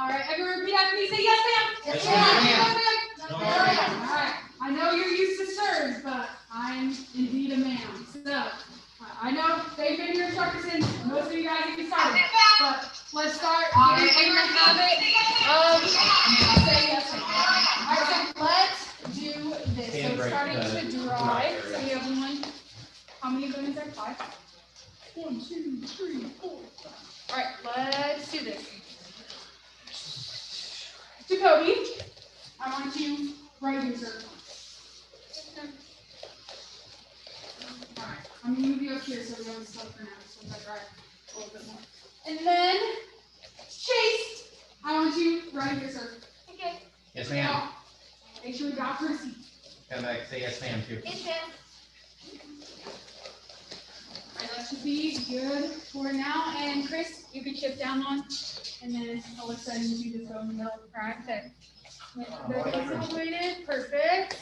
All right, everyone repeat after me. Say yes, ma'am. Yes, ma'am. All right. I know you're used to sirs, but I'm indeed a ma'am. So I know they've been your instructors since most of you guys have started, but let's start getting in the habit of saying yes, ma'am. All right, so let's do this. So starting to drive. So we have one. How many women are 5? 1, 2, 3, 4. All right, let's do this. Jacoby, I want you right here, sir. All right, I'm gonna move you up here so we don't stop for now. So I drive a little bit more. And then Chase, I want you right here, sir. Okay. Yes, ma'am. Make sure we got her seat. Come back. Say yes, ma'am, too. Yes, ma'am. All right, that should be good for now. And Chris, you can shift down one, and then Alyssa, you just go in the middle. All right, good. Situated, perfect.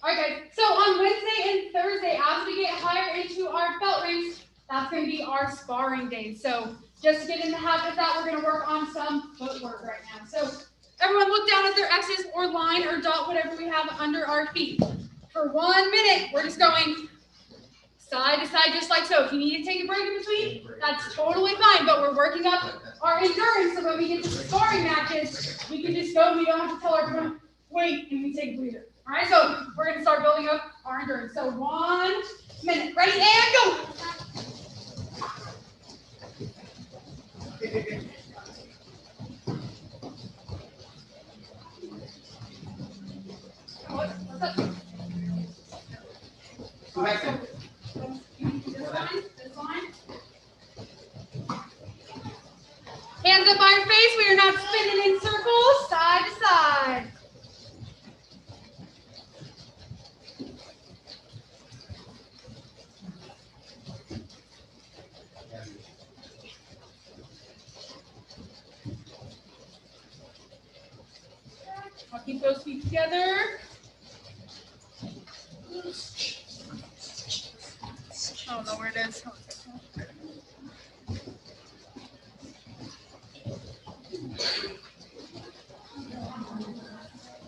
All right, guys. So on Wednesday and Thursday, as we get higher into our belt ranks, that's going to be our sparring days. So just to get in the habit of that, we're going to work on some footwork right now. So everyone look down at their X's or line or dot, whatever we have under our feet. For 1 minute, we're just going side to side, just like so. If you need to take a break in between, that's totally fine, but we're working up our endurance so when we get to sparring matches, we can just go. We don't have to tell everyone, wait, and we take a breather. All right, so we're going to start building up our endurance. So 1 minute. Ready, and go. What's up? All right, so this line. Hands up by your face. We are not spinning in circles, side to side. I'll keep those feet together. I don't know where it is.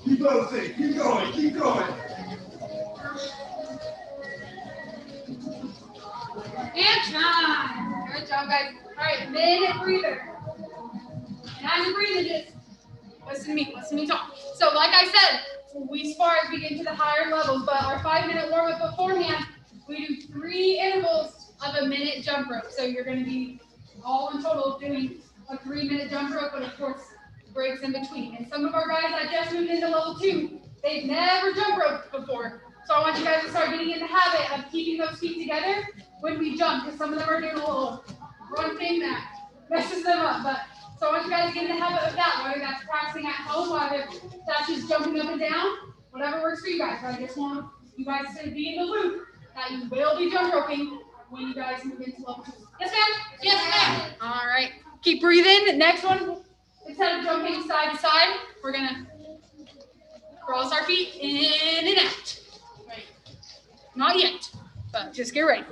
Keep going, keep going, keep going. And time. Good job, guys. All right, minute breather. And as you're breathing, just listen to me talk. So like I said, we spar as we get into the higher levels, but our 5-minute warm-up beforehand, we do 3 intervals of a minute jump rope. So you're going to be all in total doing a 3-minute jump rope, but of course, breaks in between. And some of our guys that just moved into level 2, they've never jump roped before. So I want you guys to start getting in the habit of keeping those feet together when we jump, because some of them are doing a little run thing that messes them up. But so I want you guys to get in the habit of that, whether that's practicing at home, whether that's just jumping up and down, whatever works for you guys. But I just want you guys to be in the loop that you will be jump roping when you guys move into level 2. Yes, ma'am? Yes, ma'am. All right. Keep breathing. Next one, instead of jumping side to side, we're going to cross our feet in and out. Right. Not yet, but just get ready.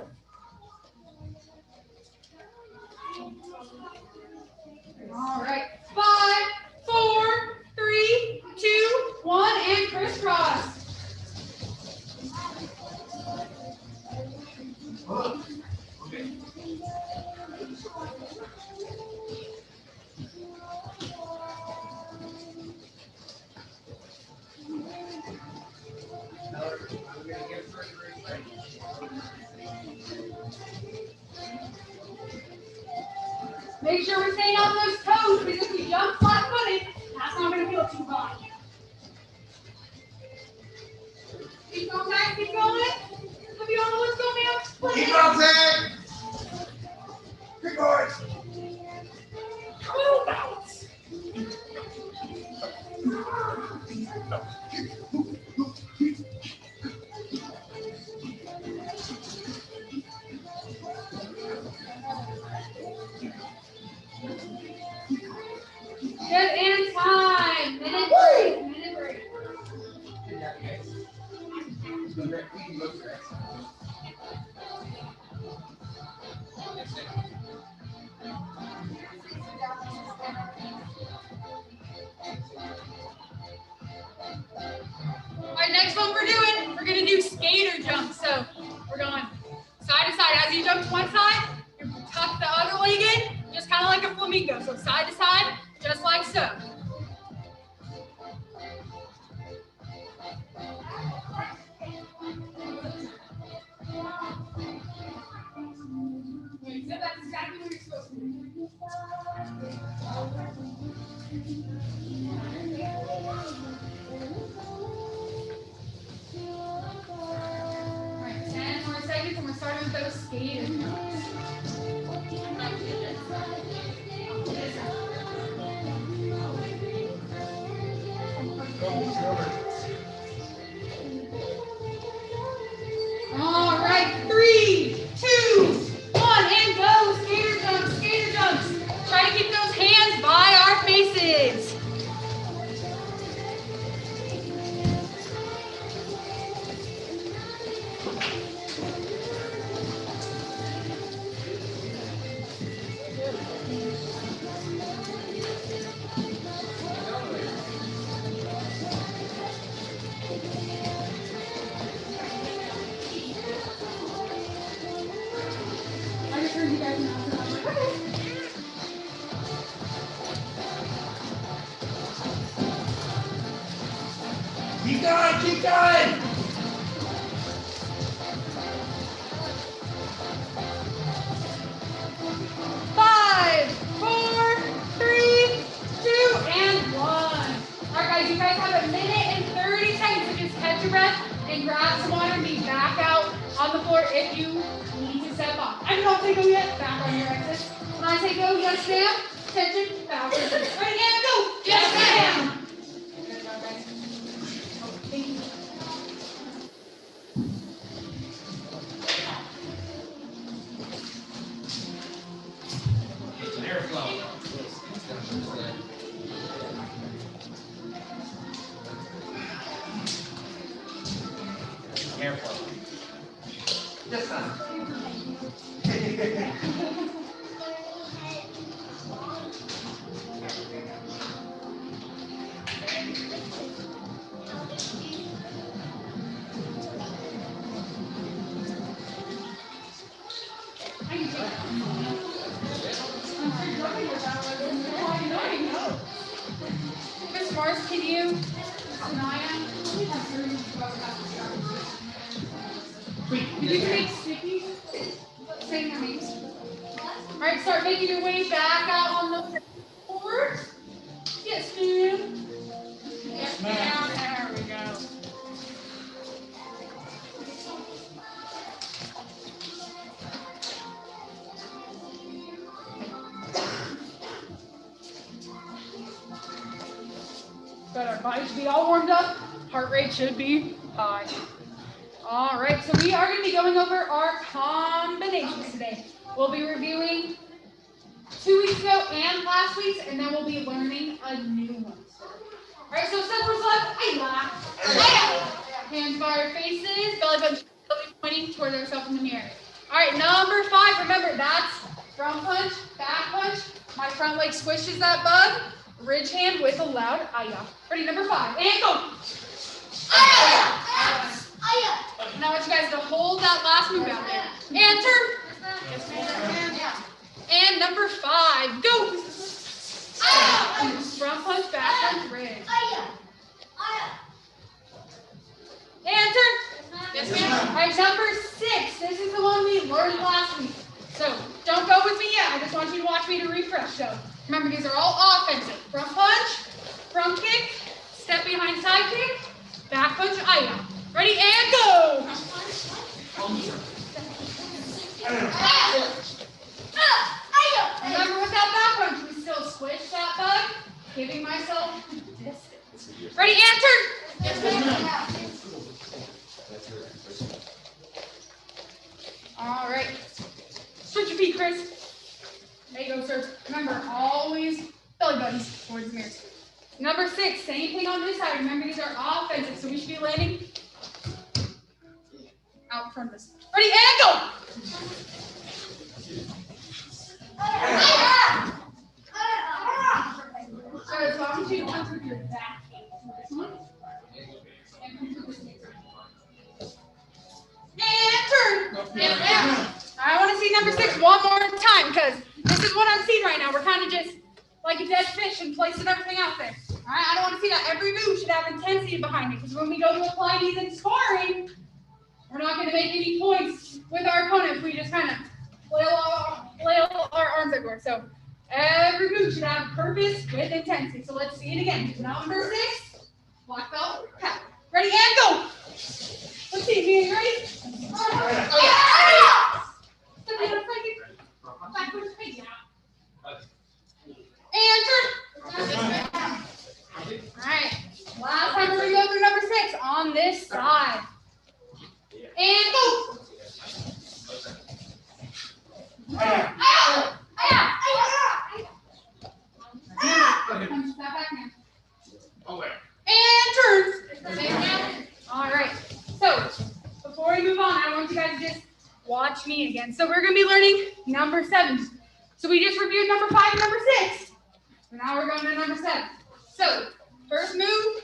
All right. 5, 4, 3, 2, 1, and crisscross. Okay. Make sure we're staying on those toes, because if we jump flat-footed, that's not going to feel too hot. Keep going, guys. Keep going. If you don't know what's going on, split Keep it. bouncing. Keep going. Oh, bounce. Good, and time. Minute break. Minute break. flamingo. So side to side, just like so. That's exactly what you're supposed to do. All right, 10 more seconds, and we're starting with those skater jumps. All right, 3, 2, 1, and go. Skater jumps, skater jumps. Try to keep those hands by our faces. I just heard you guys announce it. I was like, okay. Keep going, keep going. 5, 4, 3, 2, and 1. All right, guys, you guys have 1 minute and 30 seconds to just catch your breath and grab some water and be back out on the floor if you need to step off. I don't say go yet. Back on your exit. When I say go, yes, ma'am. Attention, back. Ready, and go. Yes, ma'am. Good job, guys. Thank you. It's an airflow. Airflow. Yes, sir. Miss Mars, can you, Sanaya, did you make stickies? Say your names. All right, start making your way back out on the floor. Yes, ma'am. Yes, ma'am. There we go. But our body should be all warmed up. Heart rate should be high. All right, so we are going to be going over our combinations today. We'll be reviewing 2 weeks ago and last week's, and then we'll be learning a new one. All right, so step towards left, hands by our faces, belly button should be pointing towards ourselves in the mirror. All right, number 5, remember that's front punch, back punch. My front leg squishes that bug. Ridge hand with a loud ayah. Ready, number 5, and go. Now I want you guys to hold that last move out there. And turn. And number 5, go. Front punch, back punch, ridge. And turn. Yes, ma'am. All right, number 6. This is the one we learned last week. So don't go with me yet. I just want you to watch me to refresh. So remember, these are all offensive. Front punch, front kick, step behind side kick, back punch, ayah. Ready, and go. Remember, with that back punch, we still squish that bug, giving myself distance. Ready, and turn. Yes, ma'am. All right. Switch your feet, Chris. There you go, sir. Remember, always belly buttons towards the mirror. Number 6, same thing on this side. Remember, these are offensive, so we should be landing out in front of us. Ready, and go! So as long as you don't through your back this one. And turn. Yes, ma'am. I want to see number 6 one more time because this this is what I'm seeing right now. We're kind of just like a dead fish and placing everything out there. All right, I don't want to see that. Every move should have intensity behind it, because when we go to apply these in sparring, we're not going to make any points with our opponent if we just kind of flail our arms everywhere. So every move should have purpose with intensity. So let's see it again. Number 6, black belt, tap. Ready, and go. Let's see, you ready? Backwards, face out. And turn. All right. Last time we're going to go through number 6 on this side. And go. And turn. All right. So before we move on, I want you guys to just watch me again. So we're going to be learning number 7. So we just reviewed number 5 and number 6. So now we're going to number 7. So first move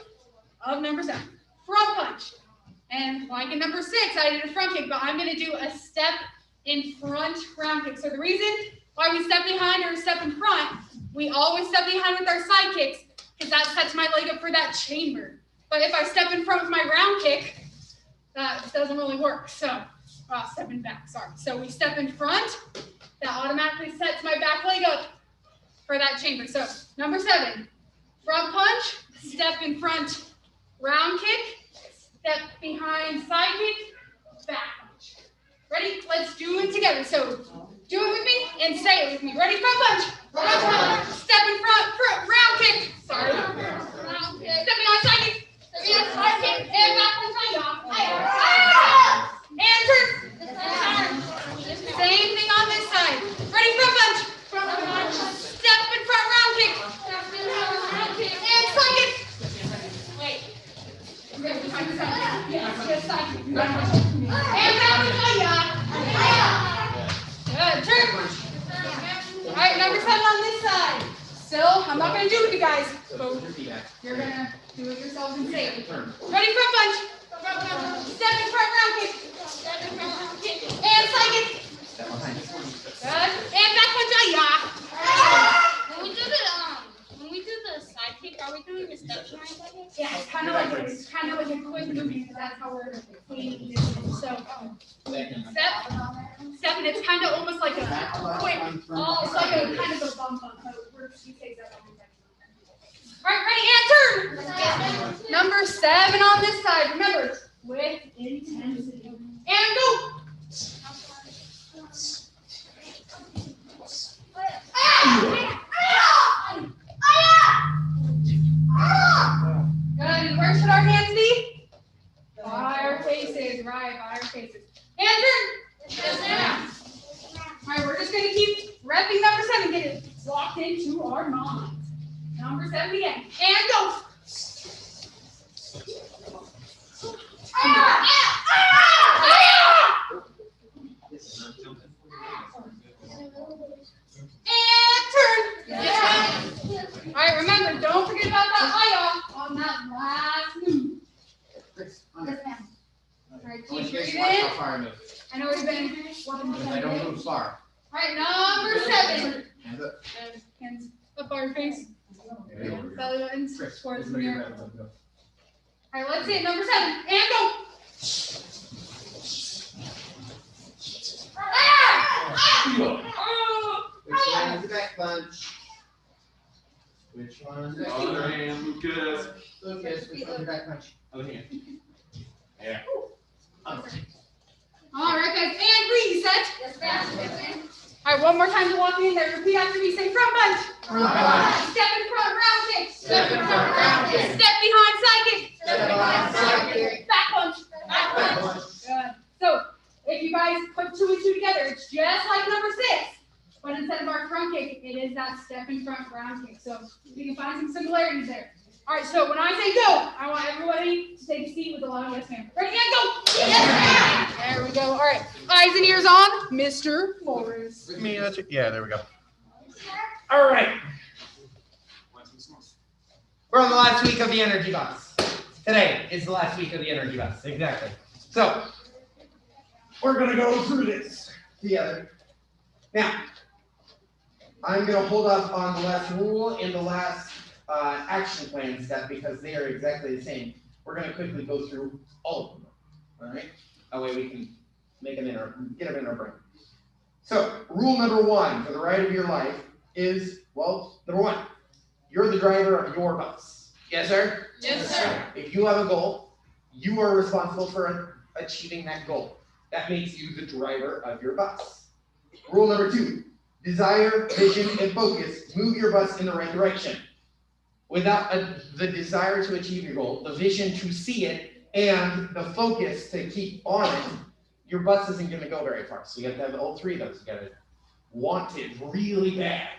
of number 7, front punch. And like in number 6, I did a front kick, but I'm going to do a step in front round kick. So the reason why we step behind or step in front, we always step behind with our side kicks, because that sets my leg up for that chamber. But if I step in front with my round kick, that doesn't really work. So, stepping back, sorry. So we step in front, that automatically sets my back leg up for that chamber. So number 7, front punch, step in front, round kick, step behind, side kick, back punch. Ready? Let's do it together. So do it with me and say it with me. Ready? Front punch. Front punch. Step in front, round kick. Sorry. Round kick. Step behind, side kick. Step behind, side kick. And back punch. And turn. Same thing on this side. Ready? Front punch. Front punch. Step in front, round kick. Step in front, round kick. And side kick. Wait. Yes, side kick. And back punch. Good. Turn. All right, number 7 on this side. Still, I'm not going to do it with you guys. So you're going to do it yourselves and say it. Ready, front punch. Step in front, round kick. Step in front, round kick. And side kick. Good. And back punch. When we do the side kick, are we doing the step behind side kick? Yeah, it's kind of like a quick movement. That's how we're cleaning this. So step, and it's kind of almost like a quick. It's like a kind of a bump. She takes that one. All right, ready, and turn. Number 7 on this side. Remember, with intensity. And go. Good. And where should our hands be? By our faces. Right, by our faces. And turn. All right, we're just going to keep repping number 7. Get it locked into our minds. Number 7 again. And go. And turn. All right, remember, don't forget about that on that last move. Yes, ma'am. All right, keep breathing. I know we've been working. I don't move far. All right, number 7. Hands up. Hands up our face. Belly buttons towards the mirror. All right, let's see it. Number 7. And go. Which one is the back punch? Which one is the back punch? Lucas. Lucas, which one's the back punch? Other hand. Yeah. All right, guys, and reset. Yes, ma'am. All right, one more time to walk in there. Repeat after me. Say front punch. Front punch. Step in front, round kick. Step in front, round kick. Step behind, side kick. Step behind, side kick. Back punch. Back punch. Good. So if you guys put 2 and 2 together, it's just like number 6. But instead of our front kick, it is that step in front round kick. So you can find some similarities there. All right, so when I say go, I want everybody to take a seat with a lot of yes ma'am. Ready, and go. Yes, ma'am. There we go. All right, eyes and ears on, Mr. Morris. Yeah, there we go. All right. We're on the last week of the energy bus. Today is the last week of the energy bus. Exactly. So we're gonna go through this together. Now, I'm going to hold up on the last rule and the last action plan step because they are exactly the same. We're going to quickly go through all of them. All right? That way we can make them get them in our brain. So, rule number 1 for the ride of your life is, well, number 1, you're the driver of your bus. Yes, sir? Yes, sir. If you have a goal, you are responsible for achieving that goal. That makes you the driver of your bus. Rule number 2, desire, vision, and focus move your bus in the right direction. Without the desire to achieve your goal, the vision to see it, and the focus to keep on it, your bus isn't going to go very far. So you have to have all 3 of those. You got to want it really bad.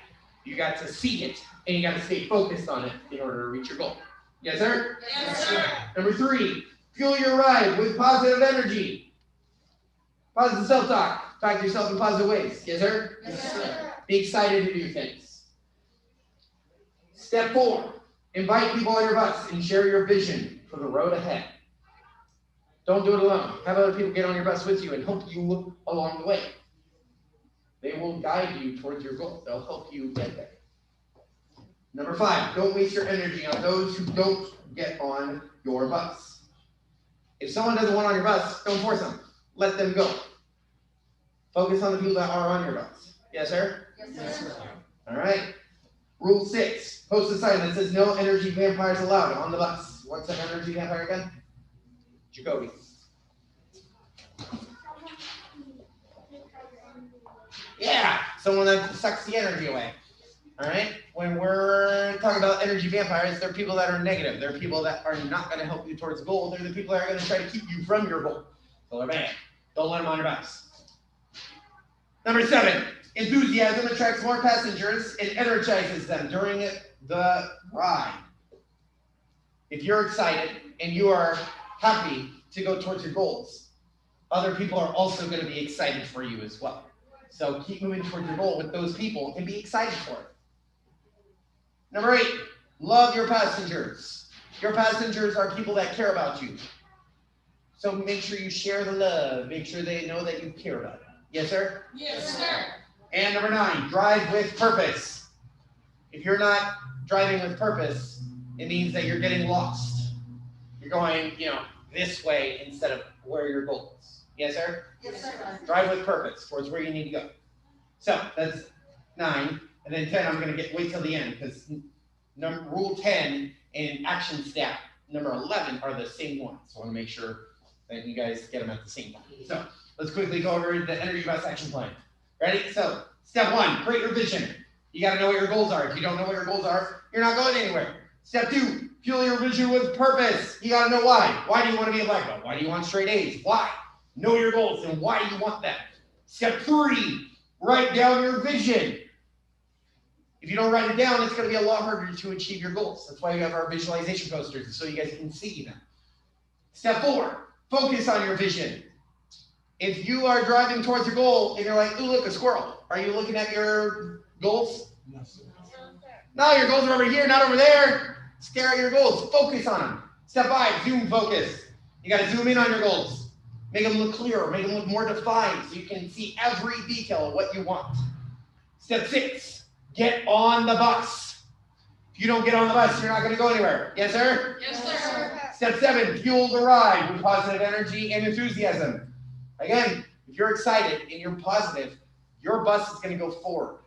You got to see it, and you got to stay focused on it in order to reach your goal. Yes, sir? Yes, sir. Number 3, fuel your ride with positive energy. Positive self-talk. Talk to yourself in positive ways. Yes, sir? Yes, sir. Be excited to do things. Step 4, invite people on your bus and share your vision for the road ahead. Don't do it alone. Have other people get on your bus with you and help you along the way. They will guide you towards your goal. They'll help you get there. Number 5, don't waste your energy on those who don't get on your bus. If someone doesn't want on your bus, don't force them. Let them go. Focus on the people that are on your bus. Yes, sir? Yes, sir. All right. Rule 6, post a sign that says no energy vampires allowed on the bus. What's an energy vampire again? Jacoby. Yeah, someone that sucks the energy away. All right? When we're talking about energy vampires, they're people that are negative. They're people that are not going to help you towards the goal. They're the people that are going to try to keep you from your goal. So they're bad. Don't let them on your bus. Number 7, enthusiasm attracts more passengers and energizes them during the ride. If you're excited and you are happy to go towards your goals, other people are also going to be excited for you as well. So keep moving towards your goal with those people and be excited for it. Number 8, love your passengers. Your passengers are people that care about you. So make sure you share the love. Make sure they know that you care about them. Yes, sir? Yes, sir. And number 9, drive with purpose. If you're not driving with purpose, it means that you're getting lost. You're going, this way instead of where your goal is. Yes, sir? Yes, sir. Drive with purpose towards where you need to go. So that's 9. And then 10, I'm going to wait till the end because rule 10 and action step number 11 are the same ones. So I want to make sure that you guys get them at the same time. So let's quickly go over the energy bus action plan. Ready? So step 1, create your vision. You got to know what your goals are. If you don't know what your goals are, you're not going anywhere. Step 2, fuel your vision with purpose. You got to know why. Why do you want to be a black belt? Why do you want straight A's? Why? Know your goals and why you want that. Step 3, write down your vision. If you don't write it down, it's going to be a lot harder to achieve your goals. That's why we have our visualization posters, so you guys can see them. Step 4, focus on your vision. If you are driving towards your goal and you're like, ooh, look, a squirrel. Are you looking at your goals? No, sir. No, your goals are over here, not over there. Stare at your goals. Focus on them. Step 5, zoom focus. You got to zoom in on your goals. Make them look clearer. Make them look more defined so you can see every detail of what you want. Step 6, get on the bus. If you don't get on the bus, you're not going to go anywhere. Yes, sir? Yes, sir. Step 7, fuel the ride with positive energy and enthusiasm. Again, if you're excited and you're positive, your bus is going to go forward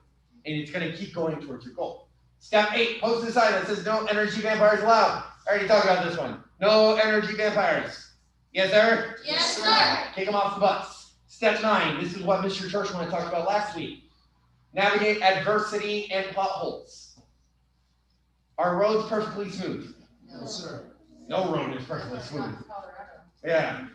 and it's going to keep going towards your goal. Step 8, post a sign that says no energy vampires allowed. I already talked about this one. No energy vampires. Yes, sir? Yes, sir. Kick them off the bus. Step 9, this is what Mr. Churchman talked about last week. Navigate adversity and potholes. Are roads perfectly smooth? No, sir. No road is perfectly smooth. Yeah.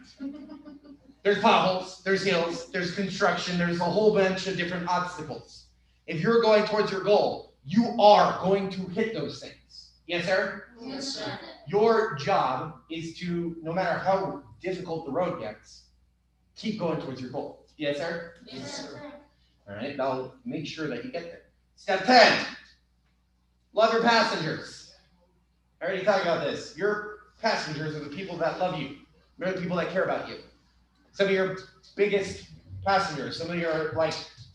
There's potholes, there's hills, there's construction, there's a whole bunch of different obstacles. If you're going towards your goal, you are going to hit those things. Yes, sir? Yes, sir. Your job is to, no matter how difficult the road gets, keep going towards your goal. Yes, sir? Yes, sir. All right, I'll make sure that you get there. Step 10, love your passengers. I already talked about this. Your passengers are the people that love you. They're the people that care about you. Some of your biggest passengers, some of your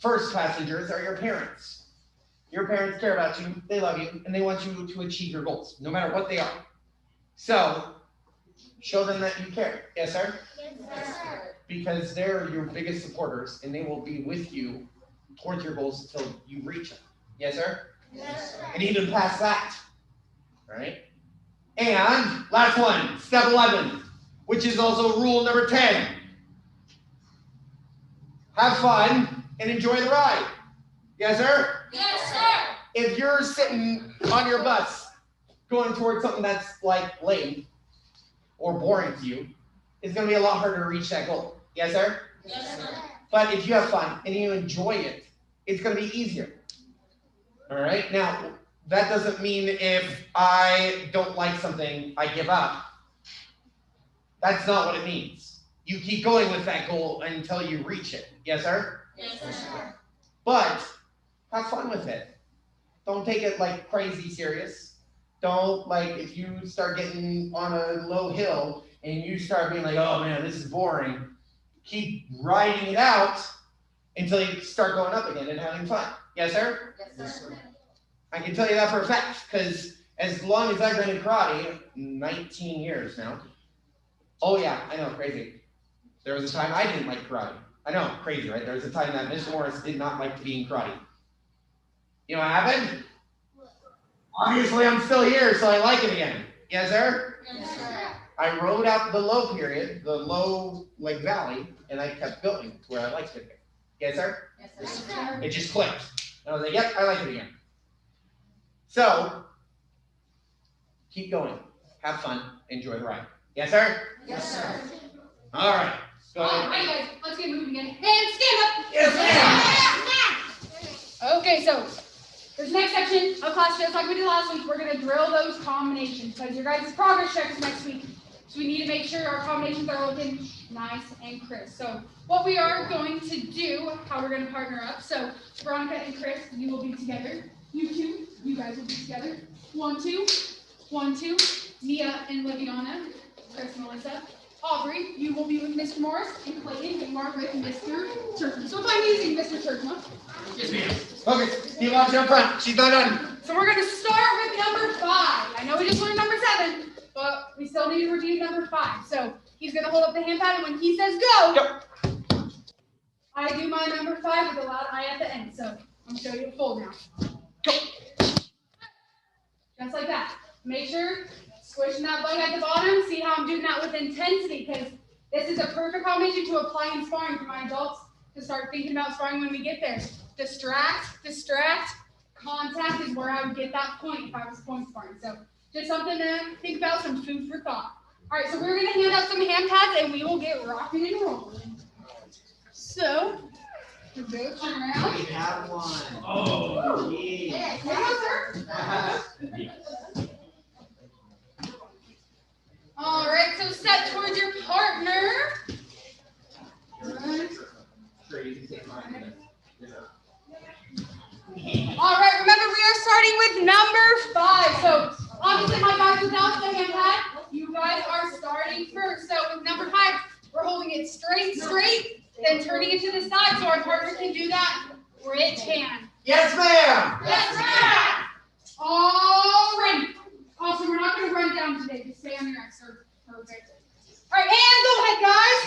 first passengers are your parents. Your parents care about you, they love you, and they want you to achieve your goals, no matter what they are. So, show them that you care. Yes, sir? Yes, sir. Because they're your biggest supporters, and they will be with you towards your goals until you reach them. Yes, sir? Yes, sir. And even past that. Right? And last one, step 11, which is also rule number 10. Have fun and enjoy the ride. Yes, sir? Yes, sir. If you're sitting on your bus going towards something that's like lame or boring to you, it's going to be a lot harder to reach that goal. Yes, sir? Yes, sir. But if you have fun and you enjoy it, it's going to be easier. All right? Now, that doesn't mean if I don't like something, I give up. That's not what it means. You keep going with that goal until you reach it. Yes, sir? Yes, sir. But have fun with it. Don't take it like crazy serious. Don't, like, if you start getting on a low hill and you start being like, oh man, this is boring, keep riding it out until you start going up again and having fun. Yes, sir? Yes, sir. I can tell you that for a fact, because as long as I've been in karate, 19 years now. Oh yeah, I know, crazy. There was a time I didn't like karate. I know, crazy, right? There was a time that Mr. Morris did not like to be in karate. You know what happened? Obviously, I'm still here, so I like it again. Yes, sir? Yes, sir. I rode out the low period, the low, like, valley, and I kept going to where I liked it again. Yes, sir? Yes, sir. It just clicked. And I was like, yep, I like it again. So, keep going. Have fun. Enjoy the ride. Yes, sir? Yes, sir. All right. Go All ahead. right, guys, let's get moving again. And stand up. Yes, ma'am. Okay, so this next section of class, just like we did last week, we're going to drill those combinations because your guys' progress check is next week. So we need to make sure our combinations are looking nice and crisp. So what we are going to do, how we're going to partner up. So Veronica and Chris, you will be together. You two, you guys will be together. 1, 2, 1, 2. Mia and Liviana, Chris and Melissa. Aubrey, you will be with Mr. Morris, and Clayton, you are with Mr. Turkman. So if I'm using Mr. Turkman. Yes, ma'am. Okay, Steve Lobster up front. She's not done. So we're going to start with number 5. I know we just learned number 7, but we still need to review number 5. So he's going to hold up the hand pad, and when he says go, Go. I do my number 5 with a loud I at the end. So I'm going to show you a fold now. Go. Just like that. Make sure squishing that bug at the bottom. See how I'm doing that with intensity, because this is a perfect combination to apply in sparring for my adults to start thinking about sparring when we get there. Distract, distract, contact is where I would get that point if I was point sparring. So just something to think about, some food for thought. All right, so we're going to hand out some hand pads and we will get rocking and rolling. So, the boats around. We have one. Oh. Yeah. There you go, sir. All right, so step towards your partner. Good. All right, remember we are starting with number 5. So obviously my guys without the hand pad, you guys are starting first. So with number 5, we're holding it straight, then turning it to the side so our partner can do that rich hand. Yes, ma'am. Yes, ma'am. All right. Awesome. We're not going to run down today. Just stay on your X, sir. Perfect. All right, and go ahead, guys.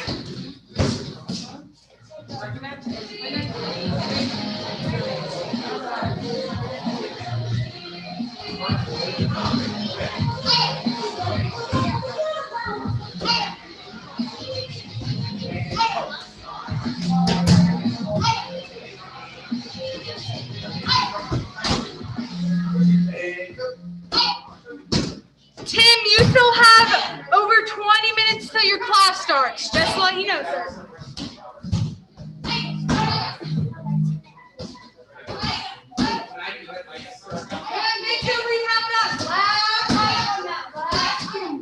Tim, you still have over 20 minutes till your class starts. Just to let you know, sir. And make sure we have that last item, that last item.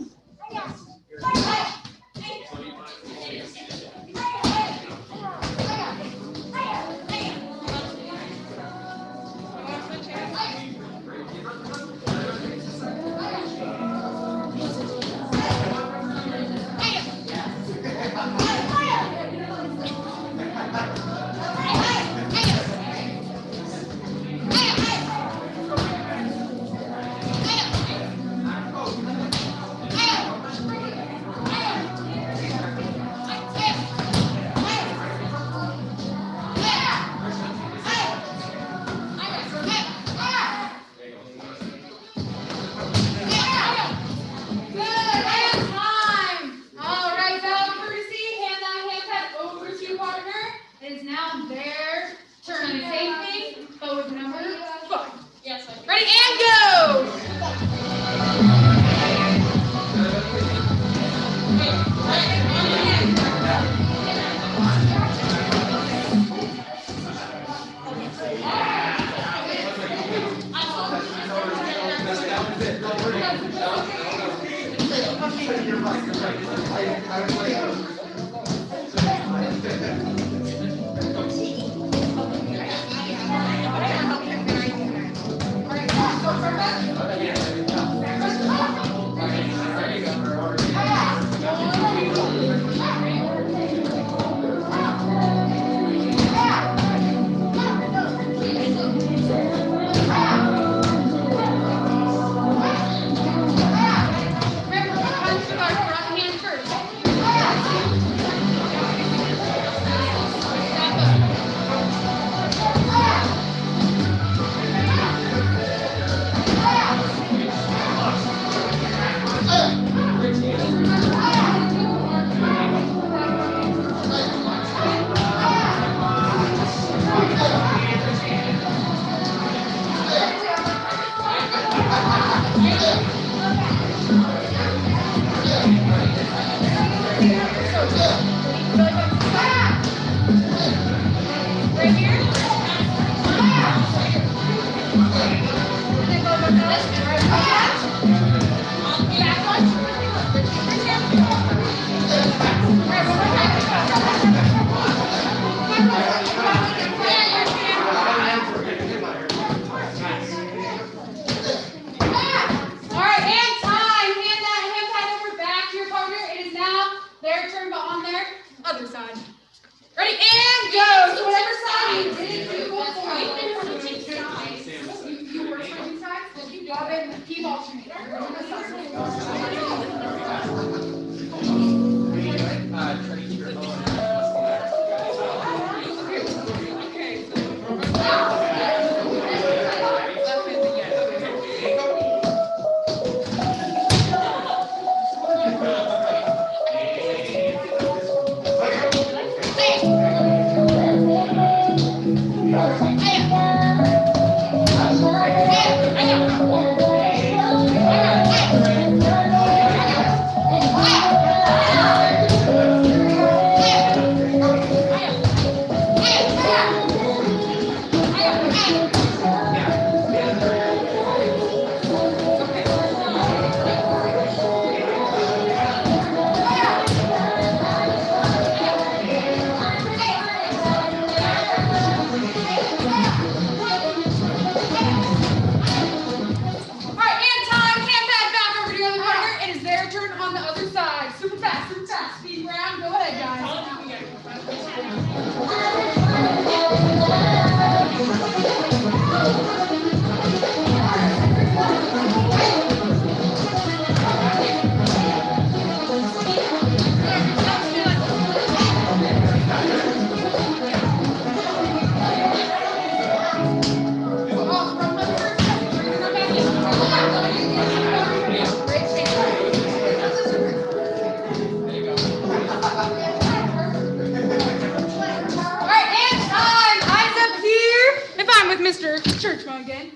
Mr. Churchman again.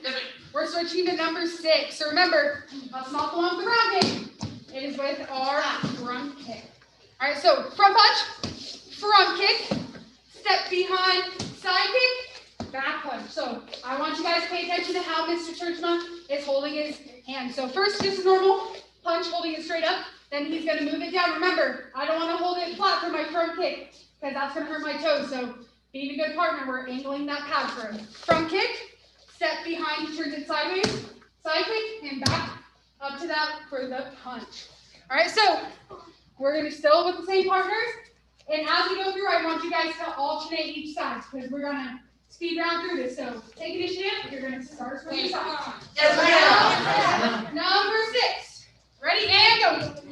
We're switching to number 6. So remember, let's not go on the ground game. It is with our front kick. All right, so front punch, front kick, step behind, side kick, back punch. So I want you guys to pay attention to how Mr. Churchman is holding his hand. So first, just a normal punch, holding it straight up. Then he's going to move it down. Remember, I don't want to hold it flat for my front kick because that's going to hurt my toes. So being a good partner, we're angling that pad for him. Front kick, step behind, he turns it sideways, side kick, and back up to that for the punch. All right, so we're going to still with the same partners. And as we go through, I want you guys to alternate each side because we're going to speed round through this. So take initiative. You're going to start from your side. Yes, Number 6. Ready, and go.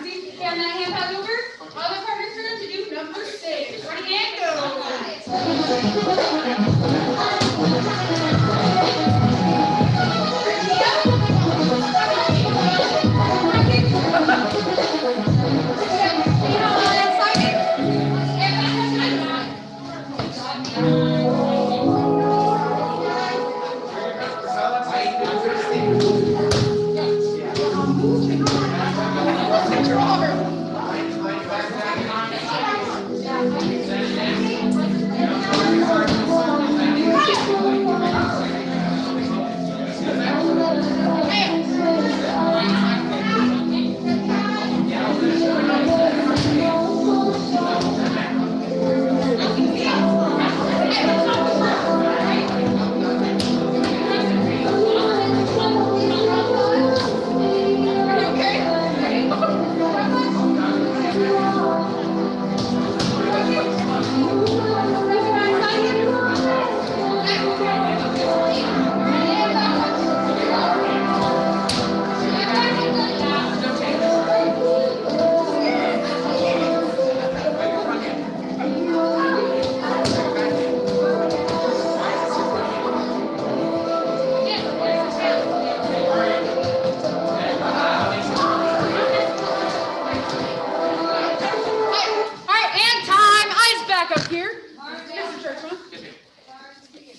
Marcy, hand that hand pad over. Other partner's turn to do number 6. Ready and go.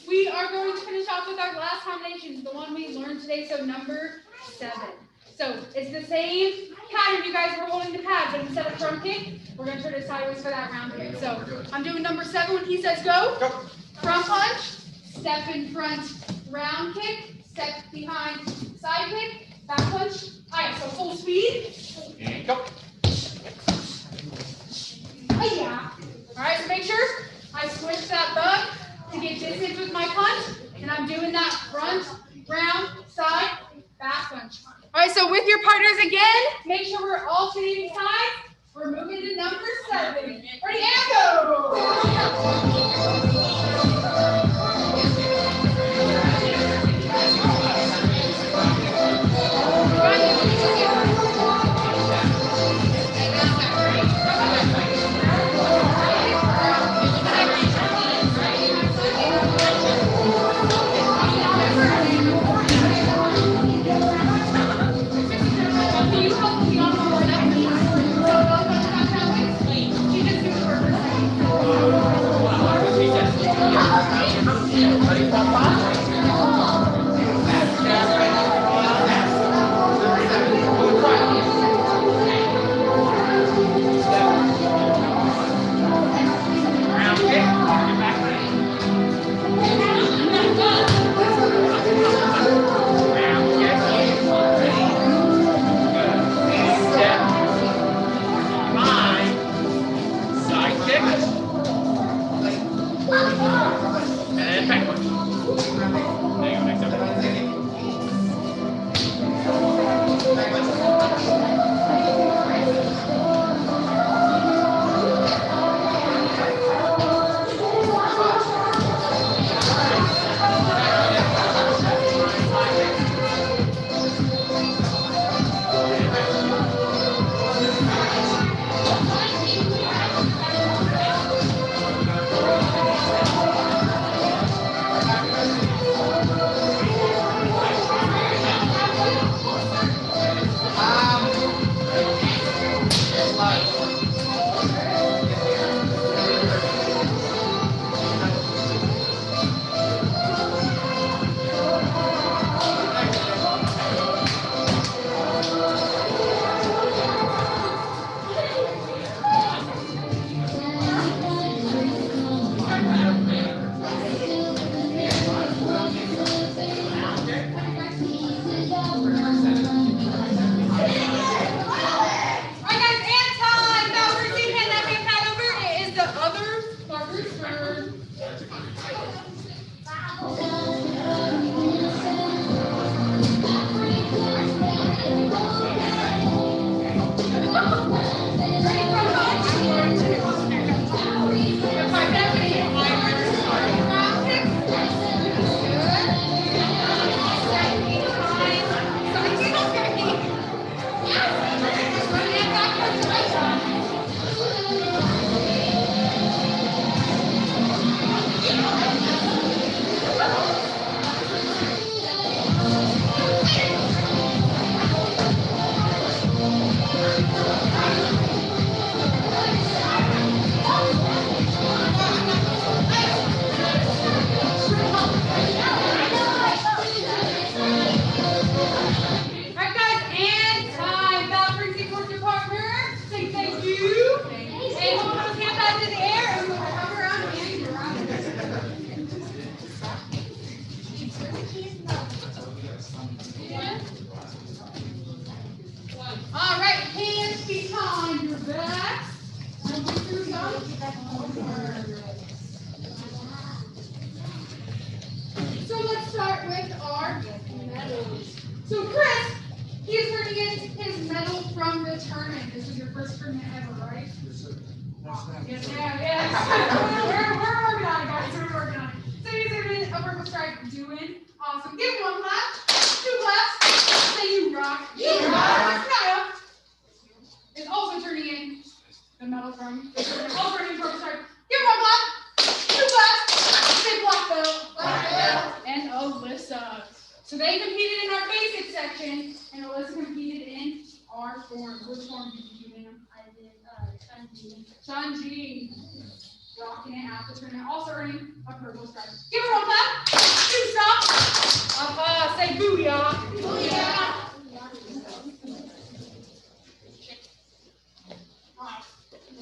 We are going to finish off with our last combination, the one we learned today, so number 7. So it's the same pattern, you guys were holding the pad, but instead of front kick, we're going to turn it sideways for that round kick. So I'm doing number 7 when he says go. Front punch, step in front, round kick, step behind, side kick, back punch. All right, so full speed. And go. Yeah. All right, so make sure I switch that bug to get distance with my punch, and I'm doing that front, round, side, back punch. All right, so with your partners again, make sure we're alternating sides. We're moving to number 7. Ready, and go! your first tournament ever, right? Yes, ma'am. Yes. We're working on it, guys. We're working on it. So you guys are a purple stripe doing awesome. Give me one clap, 2 claps. Say you rock. You rock. Kaya is also turning in the medal from also turning purple stripe. Give me 1 clap, 2 claps. Say black belt. Black belt. And Alyssa. So they competed in our basic section, and Alyssa competed in our form. Which form did you do, ma'am? I did Sanji. Sanji. Rocking it out the tournament, also earning a purple stripe. Give her 1 clap. 2 stop. Say booyah. Booyah. Alright.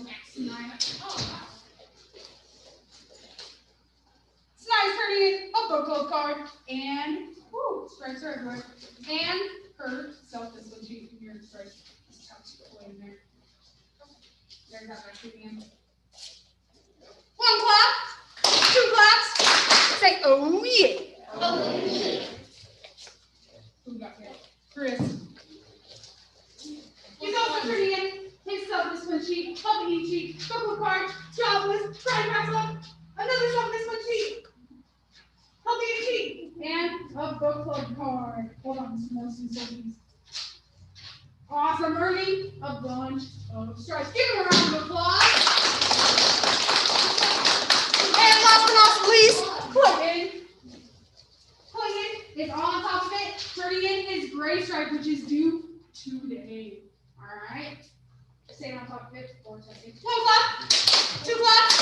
Next, Snai. Oh, wow. Snai's turning in a book club card, and stripes are everywhere. And her self-discipline sheet from your stripes. This is how she put away in there. There's that back to the end. 1 clap, 2 claps. Say, oh yeah. Oh, yeah. Who got here? Chris. He's also turning in his self-discipline sheet, helping each sheet, book club card, job list, Friday packs up, another self-discipline sheet, helping each sheet, and a book club card. Hold on, some more these. Awesome, earning a bunch of stripes. Give him a round of applause. And last but not least, Clayton. Clayton is on top of it, turning in his gray stripe, which is due today. Alright. Stay on top of it for a second. 1 clap, 2 claps.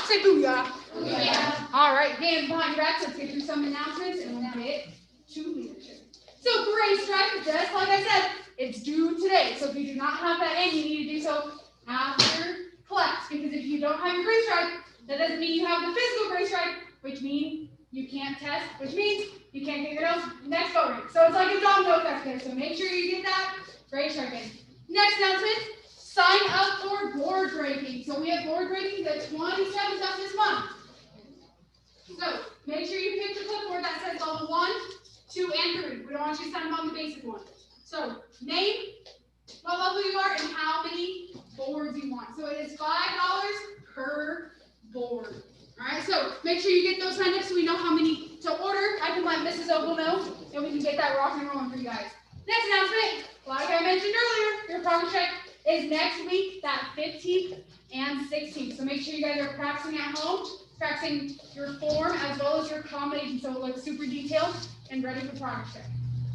Say booyah. Booyah. Alright, hands behind your back. Let's get through some announcements and we'll get to leadership. So gray stripe, just like I said, it's due today. So if you do not have that in, you need to do so after class. Because if you don't have your gray stripe, that doesn't mean you have the physical gray stripe, which means you can't test, which means you can't get your next vote rank. So it's like a domino effect there. So make sure you get that gray stripe in. Next announcement, sign up for board breaking. So we have board breaking the 27th of this month. So make sure you pick the clipboard that says level 1, 2, and 3. We don't want you to sign up on the basic one. So name, what level you are, and how many boards you want. So it is $5 per board. Alright, so make sure you get those signed up so we know how many to order. I can let Mrs. Ogle know, and we can get that rocking and rolling for you guys. Next announcement, like I mentioned earlier, your progress check is next week, that 15th and 16th. So make sure you guys are practicing at home, practicing your form as well as your combination, so it looks super detailed and ready for progress check.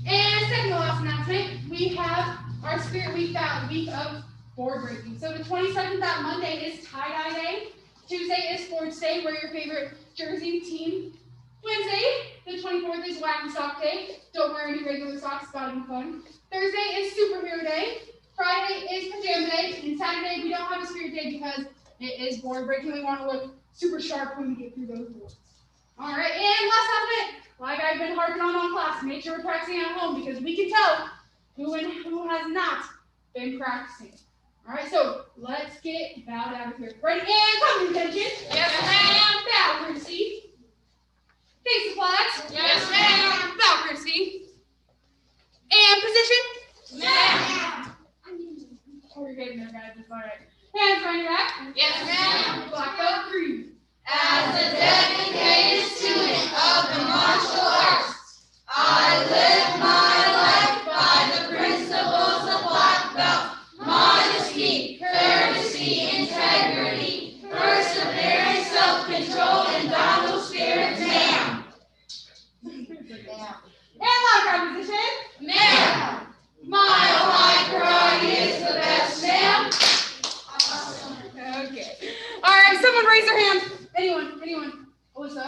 And second to last announcement, we have our Spirit Week, that week of board breaking. So the 22nd, that Monday, is tie-dye day. Tuesday is sports day, wear your favorite jersey team. Wednesday, the 24th, is whack and sock day. Don't wear any regular socks, gotta be fun. Thursday is superhero day. Friday is pajama day. And Saturday, we don't have a spirit day because it is board breaking. We want to look super sharp when we get through those boards. All right, and last announcement, like I've been harping on class, make sure we're practicing at home because we can tell who has not been practicing. All right, so let's get bowed out of here. Ready, and come to attention. Yes, ma'am. Bow courtesy. Face the flags. Yes, ma'am. Bow courtesy. And position. Ma'am. Oh, we're getting there, guys. It's all right. Hands behind your back. Yes, ma'am. Black belt green. As a dedicated student of the martial arts, I live my life by the principles of black belt, modesty, courtesy, integrity, perseverance, self-control, and dominant spirit, ma'am. And lock our position. Ma'am. Mile high karate is the best, ma'am. Okay. All right, someone raise their hand. Anyone. Alyssa,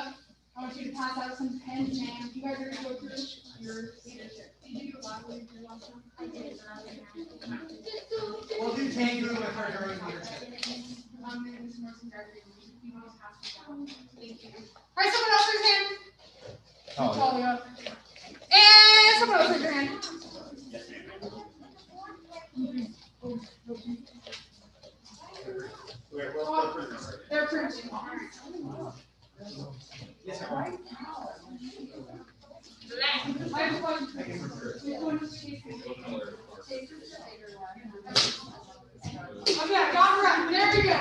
I want you to pass out some pens, ma'am. You guys are going to go through your leadership. Did you do a lot of leadership last time? I did. We'll do Tango with her during leadership. And Ms. Morrison graduated. You want to pass it down. Thank you. All right, someone else raise their hand. Oh, Talia. And someone else raise their hand. They're printing. yes, sir. I have a question. Which one is Casey? Okay, got it right. There we go.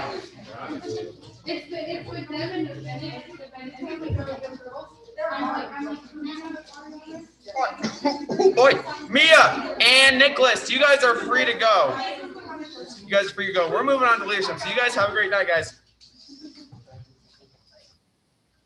It's with them and Bennett. It's the Bennett and the girls. I'm like, Boy, Mia and Nicholas, you guys are free to go. You guys are free to go. We're moving on to leadership. So you guys have a great night, guys.